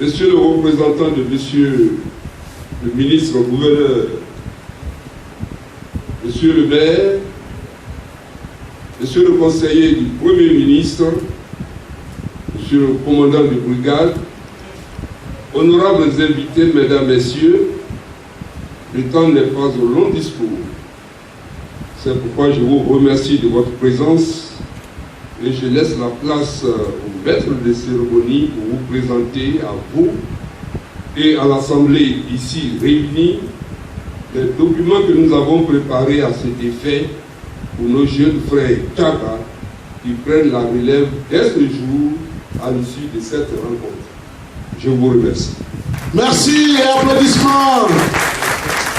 Monsieur le représentant de Monsieur le ministre gouverneur, Monsieur le maire, Monsieur le conseiller du Premier ministre, Monsieur le commandant de brigade, honorables invités, Mesdames, Messieurs, le temps n'est pas au long discours. C'est pourquoi je vous remercie de votre présence et je laisse la place au maître de cérémonie pour vous présenter à vous et à l'Assemblée ici réunie les documents que nous avons préparés à cet effet pour nos jeunes frères Tchaka qui prennent la relève dès ce jour à l'issue de cette rencontre. Je vous remercie. Merci et applaudissements.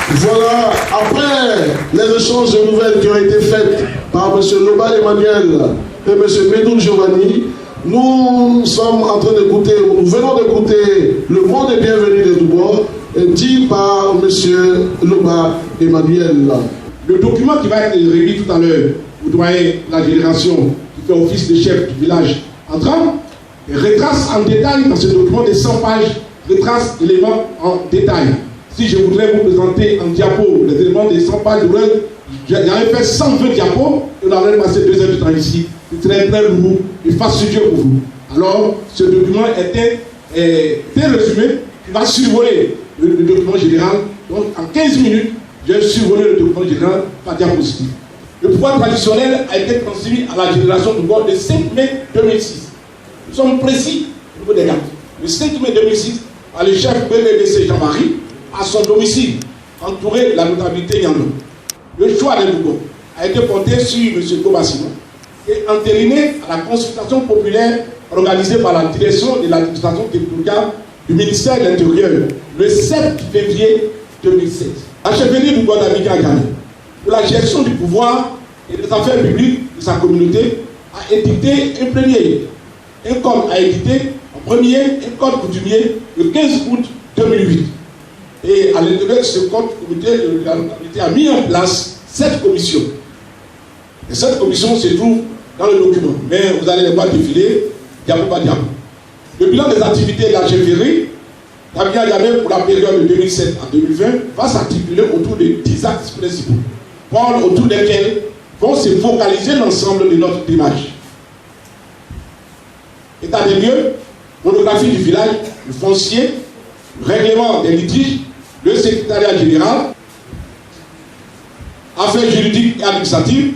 Voilà, après les échanges de nouvelles qui ont été faites par M. Loba Emmanuel et M. Medoun Giovanni, nous sommes en train d'écouter, nous venons d'écouter le mot de bienvenue de Doubo, dit par M. Loba Emmanuel. Le document qui va être réuni tout à l'heure, vous voyez la génération qui fait office de chef du village entrant, retrace en détail dans ce document de 100 pages, retrace l'élément en détail. Si je voudrais vous présenter en diapo les éléments des 100 pages, j'avais fait 120 diapos et on aurait passé 2 heures de temps ici. C'est très très lourd et fastidieux pour vous. Alors, ce document était résumé, qui va survoler le document général. Donc, en 15 minutes, j'ai survolé le document général par diapositive. Le pouvoir traditionnel a été transmis à la génération du bord le 5 mai 2006. Nous sommes précis au niveau des dates. Le 5 mai 2006, par le chef BDC Jean-Marie, à son domicile, entouré de la notabilité Yandou. Le choix des Bougons a été porté sur M. Kobassimo et entériné à la consultation populaire organisée par la direction de l'administration territoriale du ministère de l'Intérieur le 7 février 2016. La chefferie du Bougou d'Abidjan Gane, pour la gestion du pouvoir et des affaires publiques de sa communauté, a édité un premier. Un code a édité en premier un code coutumier le 15 août 2008. Et à l'intérieur de ce code, le comité de la localité a mis en place 7 commissions. Et cette commission se trouve dans le document. Mais vous allez les voir défiler, diable par diable. Le bilan des activités de la chefferie d'Abidjan Gane pour la période de 2007 à 2020 va s'articuler autour de 10 axes principaux, autour desquels vont se focaliser l'ensemble de notre démarche. État des lieux, monographie du village, le foncier, le règlement des litiges, le secrétariat général, affaires juridiques et administratives,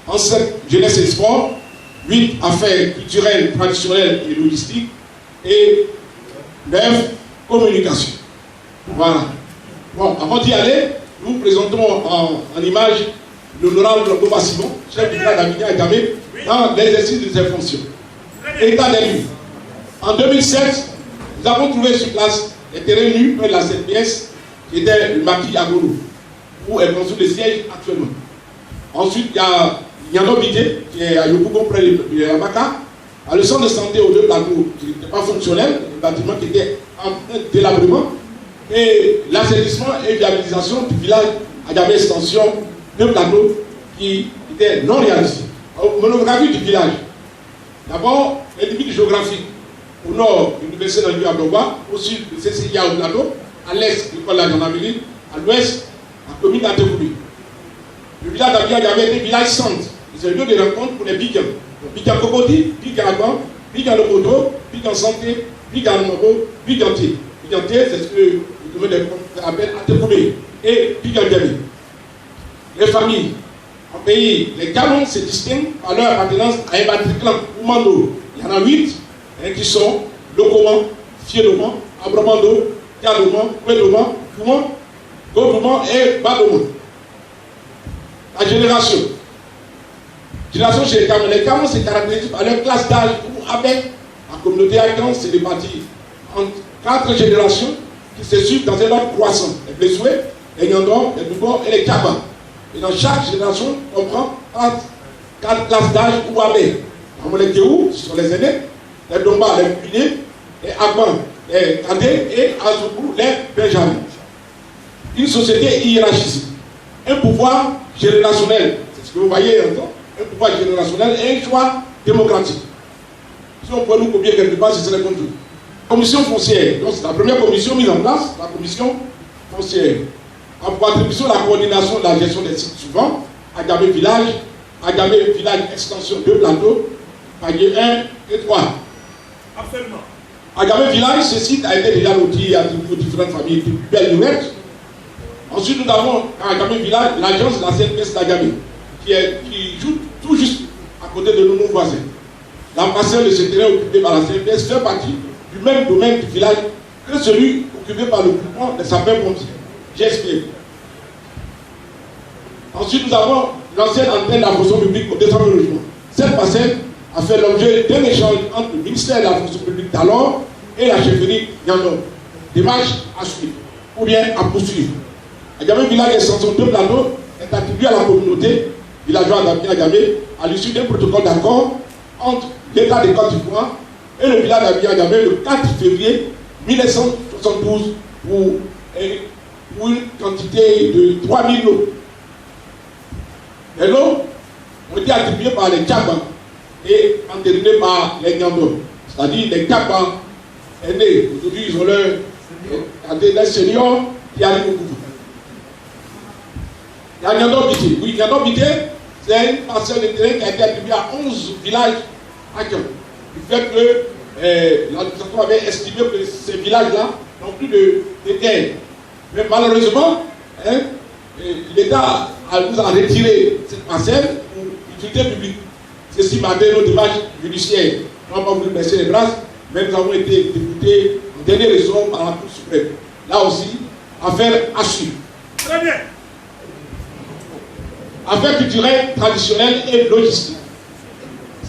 enceinte jeunesse et sport, 8 affaires culturelles, traditionnelles et logistiques, et 9 communication. Voilà. Bon, avant d'y aller, nous présentons en image l'honorable Boba Simon, chef du village d'Abidjan et Gane, dans l'exercice de ses fonctions. État des lieux. En 2007, nous avons trouvé sur place les terrains nus près de la CPS, qui était le maquis Agolo, où est construit le siège actuellement. Ensuite, il y a Yando Bidé, qui est à Yopougon près de Yamaka, à le centre de santé aux 2 plateaux, qui n'était pas fonctionnel, le bâtiment qui était en délabrement, et l'assainissement et viabilisation du village à Gabé Extension, 2 plateaux qui étaient non réalisés. Monographie du village. D'abord, les limites géographiques. Au nord, l'université d'Anjou à Bloba, au sud, le CCIA au plateau, à l'est, l'école de la gendarmerie, à l'ouest, la commune d'Antekouli. Le village d'Abidjan avait des villages centres. C'est le lieu de rencontre pour les Bigans. Bigan Kokoti, Bigan Agban, Bigan Lokoto, Bigan Santé, Bigan Nobo, Biganté. Biganté, c'est ce que le domaine appelle Antekouli. Et Bigan Diaby. Les familles. En pays, les Gamons se distinguent par leur appartenance à un matriclant ou mando. Il y en a 8 qui sont Lokoman, Fiedoman, Abromando, Tiadoman, Ouedoman, Fouman, Godoman et Badoman. La génération. Génération chez les Gamons. Les Gamons se caractérisent par leur classe d'âge ou avec la communauté haïtienne se répartit en 4 générations qui se suivent dans un ordre croissant. Les Blessoué, les Nyandor, les Dougon et les Kaba. Et dans chaque génération, on prend 4 classes d'âge ou abbé. Les Kéou, ce sont les aînés, les Domba, les Piliers, les Agban, les Kandé et Azoukou, les Benjamin. Une société hiérarchisée. Un pouvoir générationnel, c'est ce que vous voyez encore, un pouvoir générationnel et un choix démocratique. Si on peut nous copier quelque part, ce serait contre nous. Commission foncière. Donc c'est la première commission mise en place, la commission foncière. En pour attribution la coordination de la gestion des sites suivants: Agamé Village Extension 2 plateaux, palier 1 et 3. Absolument. Agamé Village, ce site a été déjà loti à différentes familles de belles nouvelles. Ensuite, nous avons à Agamé Village l'agence de la CNPS d'Agamé, qui joue tout juste à côté de nos voisins. La parcelle de ce terrain occupé par la CNPS fait partie du même domaine du village que celui occupé par le groupement des sapeurs-pompiers. J'explique. Ensuite, nous avons l'ancienne antenne de la fonction publique au 200 logements. Cette parcelle a fait l'objet d'un échange entre le ministère de la fonction publique d'alors et la chefferie Yandor. Démarche à suivre ou bien à poursuivre. Agamé Village Extension 2 plateaux est attribué à la communauté villageoise d'Agamé à l'issue d'un protocole d'accord entre l'État de Côte d'Ivoire et le village d'Agamé le 4 février 1972 pour une quantité de 3000 lots. Les lots ont été attribués par les Tchaba et entérinés par les Nyando. C'est-à-dire les Tchaba aînés. Aujourd'hui, ils ont leur seniors qui arrivent au gouvernement. Il y a Nyando Bité. Oui, Nyando Bité, c'est une parcelle de terrain qui a été attribuée à 11 villages à Kyon. Du fait que l'administration avait estimé que ces villages-là n'ont plus de terre. Mais malheureusement, l'État nous a retiré cette parcelle pour utilité publique. Ceci m'a donné nos démarches judiciaires. Nous n'avons pas voulu baisser les bras, mais nous avons été députés en dernier ressort par la Cour suprême. Là aussi, affaire à suivre. Très bien. Affaire culturelle, traditionnelle et logistique.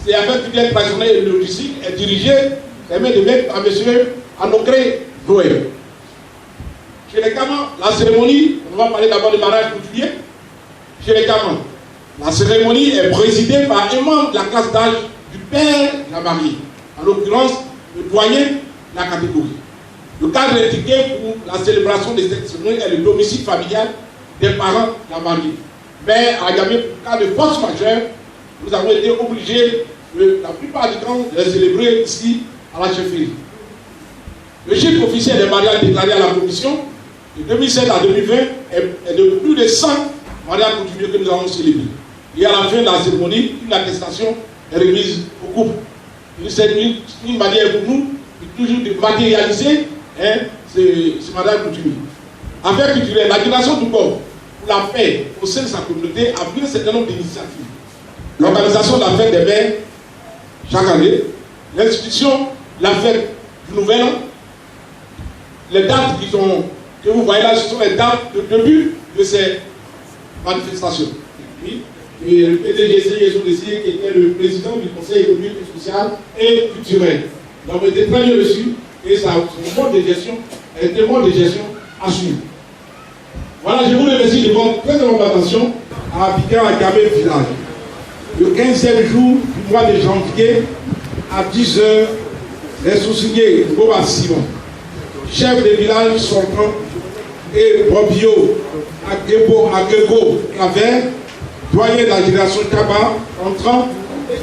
Cette affaire culturelle, traditionnelle et logistique est dirigée par M. Anokré Noël. Chez les Kamans, la cérémonie, on va parler d'abord du mariage coutumier. Chez les Kamans, la cérémonie est présidée par un membre de la classe d'âge du père de la mariée, en l'occurrence le doyen de la catégorie. Le cadre indiqué pour la célébration de cette cérémonie est le domicile familial des parents de la mariée. Mais à Agamé, pour cas de force majeure, nous avons été obligés, la plupart du temps, de les célébrer ici à la chefferie. Le chiffre officiel des mariages déclarés à la commission de 2007 à 2020 est de plus de 100 mariages coutumiers que nous avons célébrés. Et à la fin de la cérémonie, une attestation est remise au couple. C'est une manière pour nous toujours de matérialiser ce mariage coutumier. Affaire culturelle, la génération du corps pour la paix au sein de sa communauté a pris un certain nombre d'initiatives. L'organisation de la fête des mères chaque année, l'institution de la fête du Nouvel An, les dates que vous voyez là, ce sont les dates de début de ces manifestations. Oui. Et le PDGC, qui était le président du Conseil économique et social et culturel. Nous avons été très bien reçus et ça, son mode de gestion est un mode de gestion à suivre. Voilà, je vous remercie de votre très grande attention à Abidjan, à Agamé Village. Le 15e jour du mois de janvier, à 10h, les sous-signés Boba Simon, chef de village sortant, et Bobio Agrego Claver, doyen de la génération Kaba, entrant,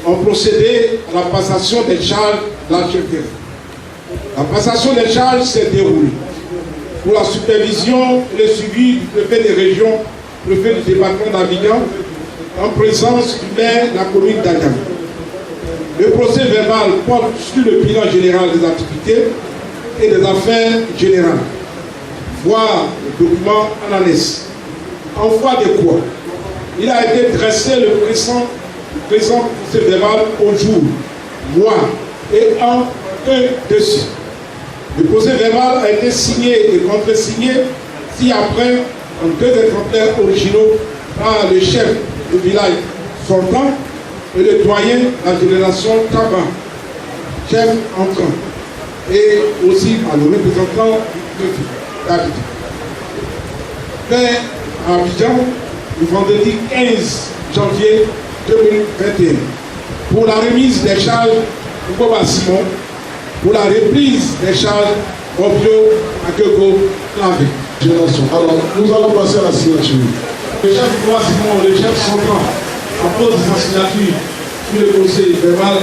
ont procédé à la passation des charges de la chefferie. La passation des charges s'est déroulée pour la supervision et le suivi du préfet des régions, préfet du département d'Abidjan, en présence du maire de la commune d'Agamé. Le procès verbal porte sur le bilan général des activités et des affaires générales, voire le document en annexe. En foi de quoi il a été dressé le présent procès verbal au jour, mois et an que dessus. Le procès verbal a été signé et contre-signé ci-après en 2 exemplaires originaux par le chef du village sortant et le doyen de la génération Kaba, chef entrant, et aussi par le représentant d'Abidjan. Fait à Abidjan, le vendredi 15 janvier 2021, pour la remise des charges de Boba Simon, pour la reprise des charges Obio Akego Clavé. Alors, nous allons passer à la signature. Le chef Boba Simon, le chef sortant, appose sa signature sur le conseil verbal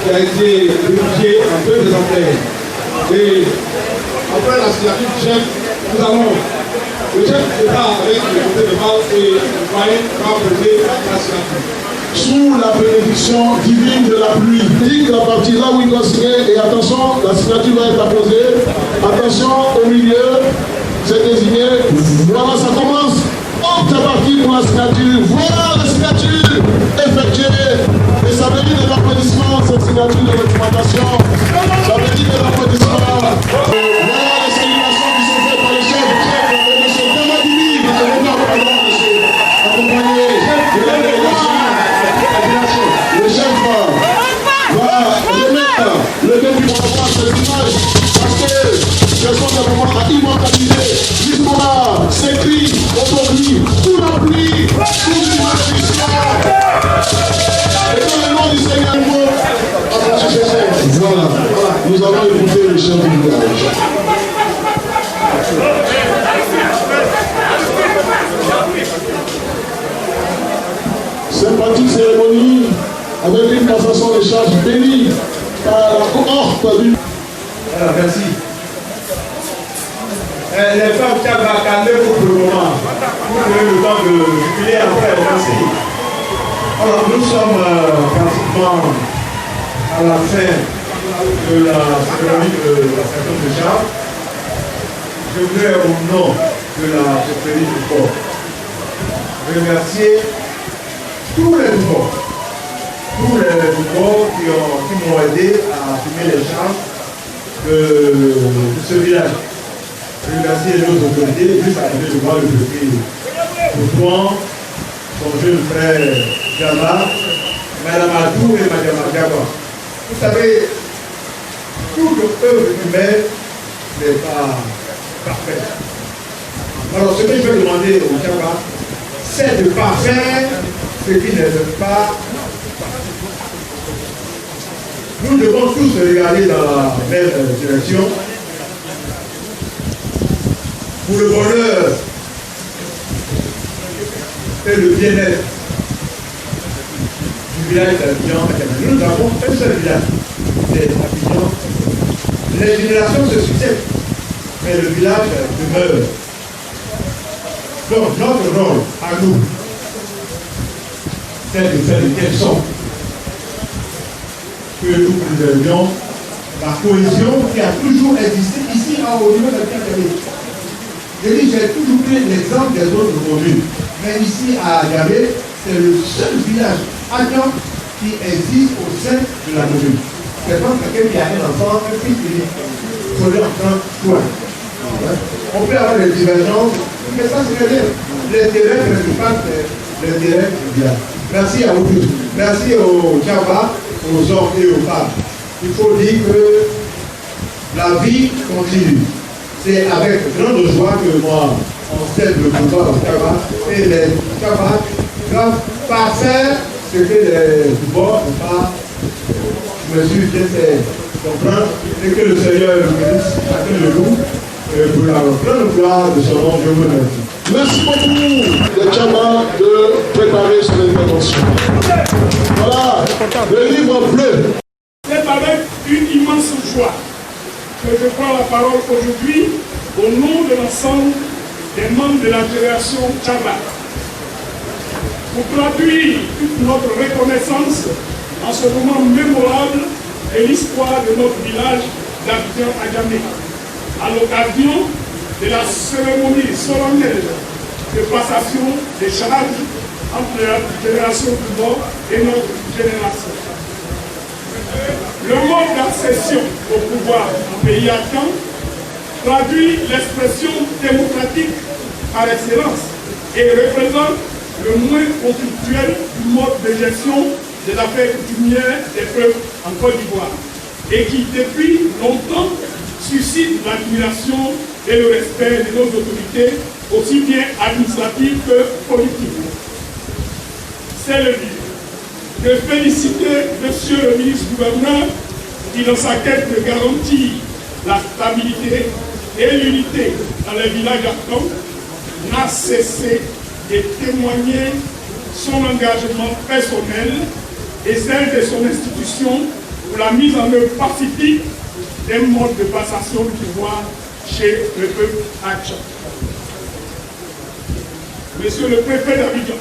qui a été rédigé en 2 exemplaires Et après la signature du chef, nous allons, le chef d'État avec le comité de base et le foyer va prêter la signature. Sous la bénédiction divine de la pluie. Dit la partie là où il doit signer, et attention, la signature va être apposée. Attention, au milieu, c'est désigné. Voilà, ça commence. Hop, c'est parti pour la signature. Voilà la signature effectuée. Et ça mérite de l'applaudissement, cette signature de documentation. Ça mérite de l'applaudissement. Voilà les salutations qui sont faites par le chef de M. Damadini. Accompagné de la délégation. Le chef va remettre le début pour avoir cette image parce que ce sont des moments à immortaliser. Jusqu'au là, s'écrit aujourd'hui sous la pluie, sous l'immatrition. Et dans le nom du Seigneur, voilà, nous allons écouter le chef du village. Sympathique cérémonie avec une passation de charge bénie par la cohorte du... Voilà, merci. Les femmes qui avaient calmé pour le moment, vous avez le temps de jubiler après, merci. Alors, nous sommes pratiquement à la fin de la cérémonie de la session de charge. Je voudrais, au nom de la chefferie du corps, remercier tous les nouveaux qui m'ont aidé à assumer les charges de ce village. Je remercie nos autorités, juste à côté de moi, le préfet Boutouan, son jeune frère Jama, Madame Adou et Madame Diaba. Vous savez, toute œuvre humaine n'est pas parfaite. Alors, ce que je vais demander au Jama, c'est de ne pas faire ce qui n'est pas. Nous devons tous regarder dans la même direction pour le bonheur et le bien-être du village d'Abidjan. Nous avons un seul village, c'est Abidjan. Les générations se succèdent, mais le village demeure. Donc notre rôle à nous, c'est de faire de telle sorte que nous préservions la cohésion qui a toujours existé ici au niveau de la j'ai toujours pris l'exemple des autres communes. Mais ici à Yabé, c'est le seul village adjoint qui existe au sein de la commune. C'est comme quelqu'un qui a un enfant, un fils unique. Il faut l'enfant toi. On peut avoir des divergences, mais ça c'est rien. L'intérêt principal, c'est l'intérêt du village. Merci à vous tous. Merci aux Djaba, aux hommes et aux femmes. Il faut dire que la vie continue. C'est avec grande joie que moi, on cède le pouvoir aux Djaba. Et les Djaba doivent pas faire ce que les Djaba n'ont pas. Je me suis bien fait comprendre et que le Seigneur le bénisse chacun de nous pour la grande gloire de son nom. Je vous remercie. Merci beaucoup, les Djaba, de préparer son intervention. Voilà, le livre bleu. C'est avec une immense joie que je prends la parole aujourd'hui au nom de l'ensemble des membres de la génération Djaba pour traduire toute notre reconnaissance en ce moment mémorable de l'histoire de notre village d'Abidjan à Djamé, à l'occasion de la cérémonie solennelle de passation des charges entre la génération du Nord et notre génération. Le mode d'accession au pouvoir en pays afghan traduit l'expression démocratique par excellence et représente le moins conflictuel du mode de gestion des affaires coutumières des peuples en Côte d'Ivoire et qui, depuis longtemps, suscite l'admiration et le respect de nos autorités, aussi bien administratives que politiques. C'est le but de féliciter Monsieur le ministre-gouverneur qui, dans sa quête de garantir la stabilité et l'unité dans les villages afghans, n'a cessé de témoigner son engagement personnel et celle de son institution pour la mise en œuvre pacifique d'un mode de passation du pouvoir chez le peuple Hatcha. Monsieur le préfet d'Abidjan,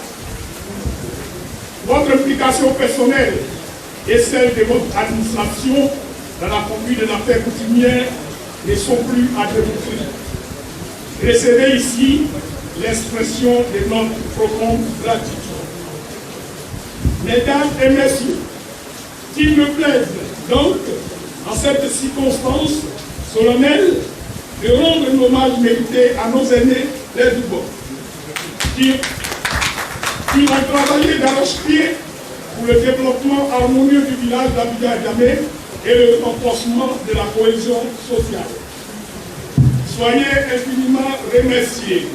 votre implication personnelle et celle de votre administration dans la conduite de l'affaire coutumière ne sont plus à démontrer. Recevez ici l'expression de notre profonde gratitude. Mesdames et messieurs, qu'il me plaise donc, en cette circonstance solennelle, de rendre un hommage mérité à nos aînés, les Dubos, qui ont travaillé d'arrache-pied pour le développement harmonieux du village d'Abidjan-Djamé et le renforcement de la cohésion sociale. Soyez infiniment remerciés.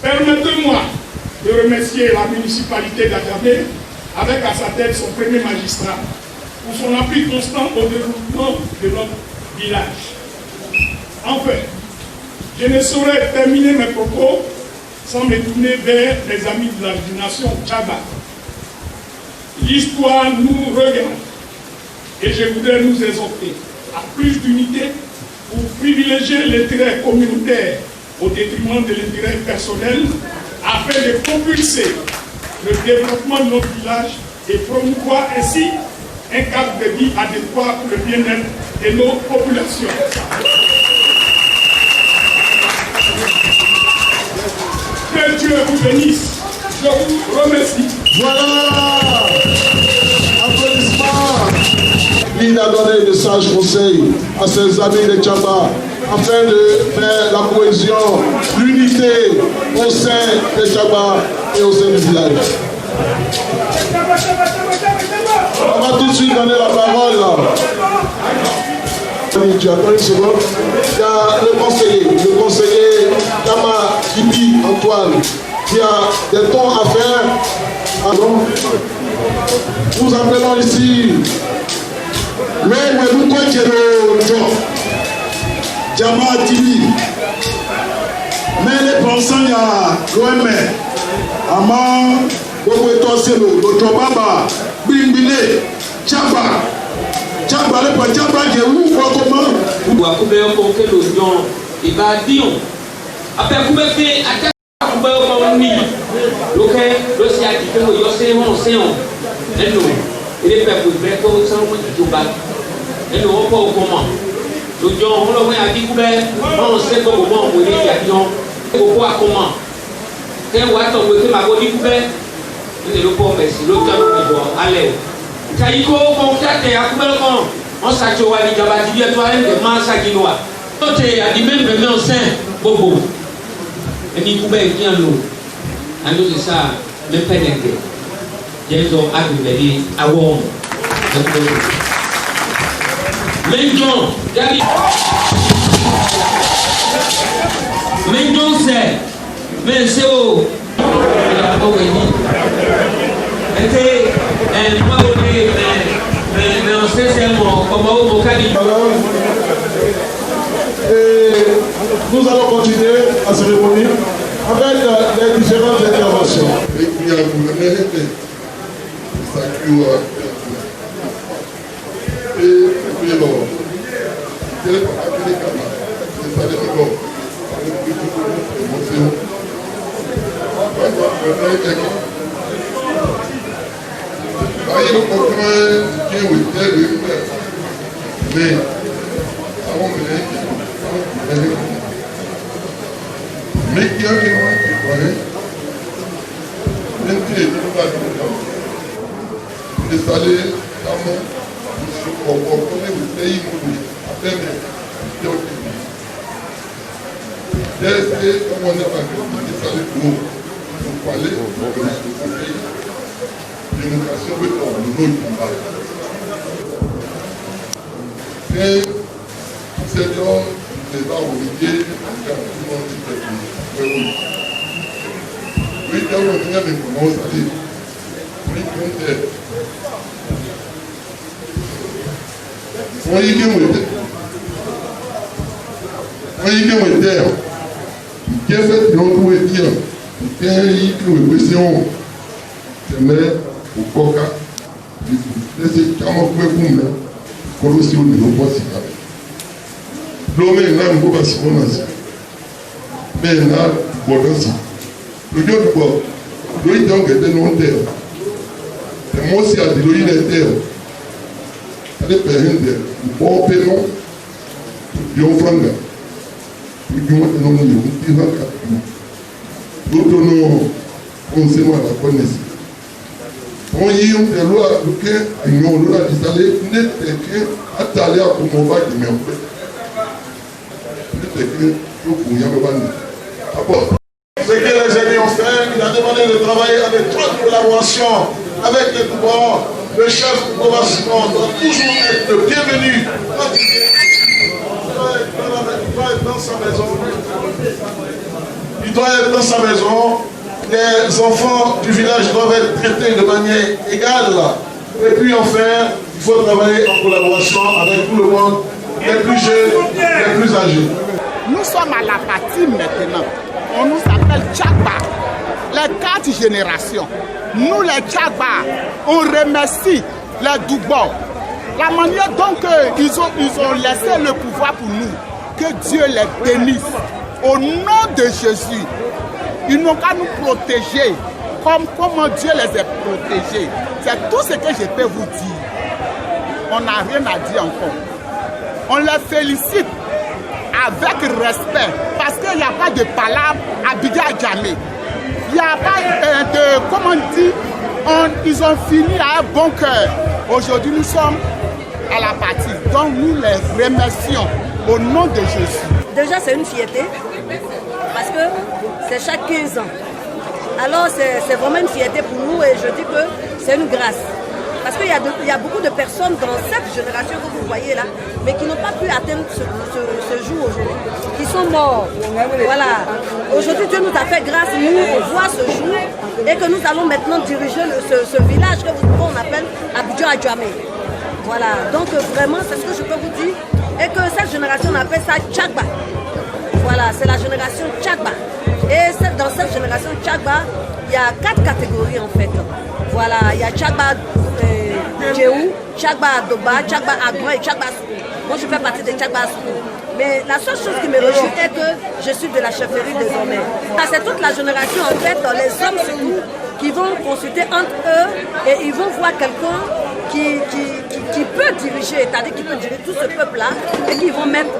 Permettez-moi de remercier la municipalité d'Adjamé avec à sa tête son premier magistrat pour son appui constant au développement de notre village. Enfin, je ne saurais terminer mes propos sans me tourner vers les amis de la nation Tchaba. L'histoire nous regarde et je voudrais nous exhorter à plus d'unité pour privilégier l'intérêt communautaire au détriment de l'intérêt personnel afin de propulser le développement de notre village et promouvoir ainsi un cadre de vie adéquat pour le bien-être de nos populations. Que Dieu vous bénisse. Je vous remercie. Voilà. Applaudissements. Il a donné de sages conseils à ses amis de Tchaba afin de faire la cohésion, l'unité au sein de Tchaba et au sein du village. On va tout de suite donner la parole. Tu attends une seconde. Il y a le conseiller Kama Kibi Antoine, qui a des tons à faire. Alors, nous appelons ici le Moukoukero Jama TV. Mais les pensants, il y a l'OM, Ama, Bogoto Selo, Baba, Bimbile, Tchaba. Tchaba, le point Tchaba, qui est où, comment? Ou à couper un peu que l'oignon, il va dire. Après, vous me faites à couper un peu de l'oquet, le sciatique, le océan, et nous, il est fait pour le faire comme ça, on va et nous, on va au comment. L'oignon, on le voit à découvert, on sait comment on est l'oignon, et on voit comment. Quand on va tomber, ma bonne découvert, il est le pauvre, merci, l'autre nous voit, allez. Taïko, on fait à couper le comment. On s'attend à l'Idjaba, tu viens toi, et mange à Guinois. Quand tu as dit même le nom saint, Bobo. Et il pouvait bien l'eau. Alors c'est ça, le pénétrer. J'ai ont arrivé à Wong. Maintenant, Gabi. Maintenant c'est. Mais c'est où? Mais on sait seulement comment on va dire. Nous allons continuer la cérémonie avec les différentes interventions. Ukoka, laissez comment vous pour aussi au niveau possible. L'homme est là, on va se prononcer. Mais là, bon, aussi. Le Dieu du bois, le Dieu était non terre. Et moi aussi, à dire, il est terre. Il est terre, il bon paiement, il y a un franc. Il y a un nom, il y a un cap. L'autre nom, on sait moi la connaissance. On y a des lois, il y a une loi qui s'allait, il était à t'aller à Kumova qui m'a fait. Il était que, je vous y a ce que les amis ont fait, il a demandé de travailler en étroite collaboration avec les pouvoirs. Le chef Ngoma Simon doit toujours être le bienvenu. Il doit être dans sa maison. Il doit être dans sa maison. Les enfants du village doivent être traités de manière égale. Et puis enfin, il faut travailler en collaboration avec tout le monde, les plus jeunes, les plus âgés. Nous sommes à la partie maintenant. On nous appelle Tchagba, les 4 générations. Nous les Tchagba, on remercie les Dougbos. La manière dont ils ont laissé le pouvoir pour nous, que Dieu les bénisse. Au nom de Jésus, ils n'ont qu'à nous protéger comme Dieu les a protégés. C'est tout ce que je peux vous dire. On n'a rien à dire encore. On les félicite avec respect, parce qu'il n'y a pas de palabre à Abidjan Djamé. Il n'y a pas de, comment on dit, ils ont fini à un bon cœur. Aujourd'hui, nous sommes à la partie. Donc, nous les remercions au nom de Jésus. Déjà, c'est une fierté, parce que c'est chaque 15 ans. Alors, c'est vraiment une fierté pour nous et je dis que c'est une grâce. Parce qu'il y a beaucoup de personnes dans cette génération que vous voyez là, mais qui n'ont pas pu atteindre ce jour aujourd'hui, qui sont morts. Voilà. Aujourd'hui, Dieu nous a fait grâce, nous, on voit ce jour, et que nous allons maintenant diriger ce village que on appelle Abidjan Djamé. Voilà. Donc vraiment, c'est ce que je peux vous dire, et que cette génération, on appelle ça Tchagba. Voilà, c'est la génération Tchagba. Et dans cette génération Tchagba, il y a 4 catégories en fait. Voilà, il y a Tchagba Djeou, Tchagba Doba, Tchagba Agro et Tchagba Skou. Moi je fais partie de Tchagba Skou. Mais la seule chose qui me réjouit est que je suis de la chefferie désormais. C'est toute la génération en fait, les hommes surtout, qui vont consulter entre eux et ils vont voir quelqu'un qui peut diriger, c'est-à-dire qui peut diriger tout ce peuple-là et qui vont mettre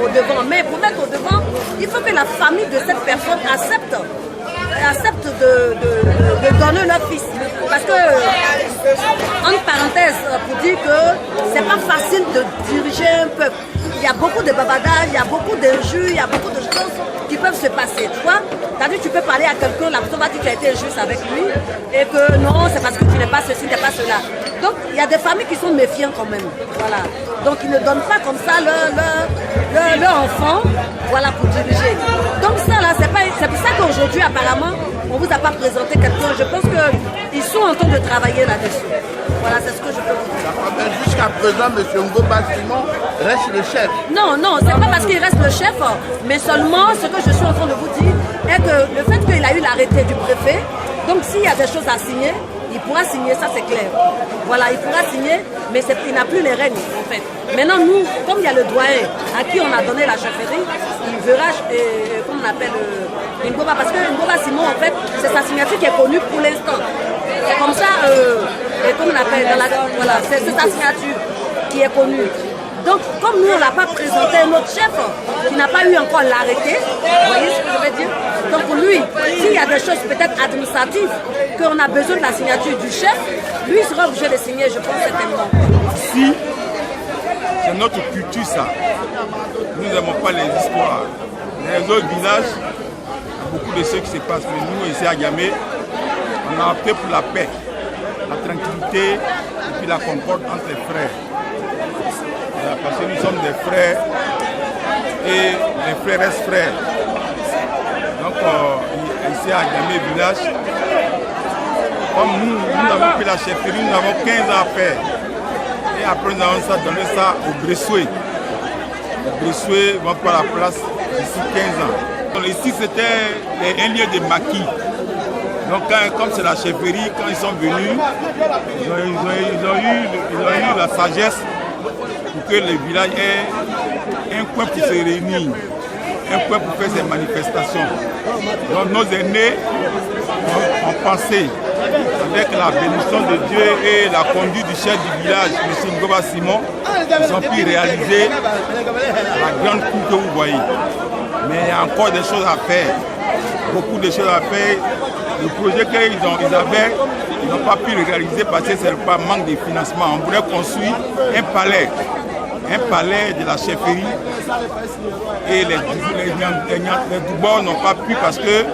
au devant. Mais pour mettre au devant, il faut que la famille de cette personne accepte de donner leur fils. Parce que, entre parenthèses, pour dire que c'est pas facile de diriger un peuple. Il y a beaucoup de babadages, il y a beaucoup d'injures, il y a beaucoup de choses qui peuvent se passer. Tu vois, c'est-à-dire tu peux parler à quelqu'un, la personne va dire que tu as été injuste avec lui et que non, c'est parce que tu n'es pas ceci, tu n'es pas cela. Donc, il y a des familles qui sont méfiantes quand même. Voilà. Donc, ils ne donnent pas comme ça leur enfant, voilà, pour diriger. Donc, ça là, c'est pour ça qu'aujourd'hui, apparemment, on ne vous a pas présenté quelqu'un. Je pense qu'ils sont en train de travailler là-dessus. Voilà, c'est ce que je peux vous dire. Jusqu'à présent, M. Ngoma Simon reste le chef. Non, c'est pas parce qu'il reste le chef, mais seulement ce que je suis en train de vous dire est que le fait qu'il a eu l'arrêté du préfet, donc s'il y a des choses à signer, il pourra signer, ça c'est clair. Voilà, il pourra signer, mais il n'a plus les rênes en fait. Maintenant, nous, comme il y a le doyen à qui on a donné la chefferie, il verra, comme on appelle, Ngoma, parce que Ngoma Simon, en fait, c'est sa signature qui est connue pour l'instant. C'est comme ça, comme on appelle, voilà, c'est sa signature qui est connue. Donc, comme nous, on n'a pas présenté notre chef, qui n'a pas eu encore l'arrêté, vous voyez ce que je veux dire? Donc, pour lui, s'il y a des choses peut-être administratives, qu'on a besoin de la signature du chef, lui il sera obligé de signer, je pense certainement. Si, c'est notre culture ça. Nous n'aimons pas les histoires. Dans les autres villages, il y a beaucoup de choses qui se passent. Mais nous, ici à Djamé, on a opté pour la paix, la tranquillité et puis la concorde entre les frères. Parce que nous sommes des frères et les frères restent frères. Donc ici à Djamé village, comme nous avons pris la chefferie, nous avons 15 ans à faire. Et après nous avons donné ça au Bressoué. Le Bressoué va prendre la place d'ici 15 ans. Donc, ici c'était un lieu de maquis. Donc comme c'est la chefferie, quand ils sont venus, ils ont eu la sagesse pour que le village ait un coin pour se réunir, un coin pour faire ses manifestations. Donc nos aînés ont pensé, avec la bénédiction de Dieu et la conduite du chef du village, M. Ngoba Simon, ils ont pu réaliser la grande cour que vous voyez. Mais il y a encore des choses à faire, beaucoup de choses à faire. Le projet qu'ils avaient, ils n'ont pas pu le réaliser parce que c'est pas manque de financement. On voulait construire un palais de la chefferie et les Doubors n'ont pas pu parce que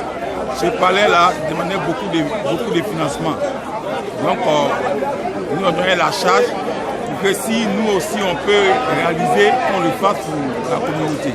ce palais-là demandait beaucoup de financement. Donc nous on donné la charge pour que si nous aussi on peut réaliser, qu'on le fasse pour la communauté.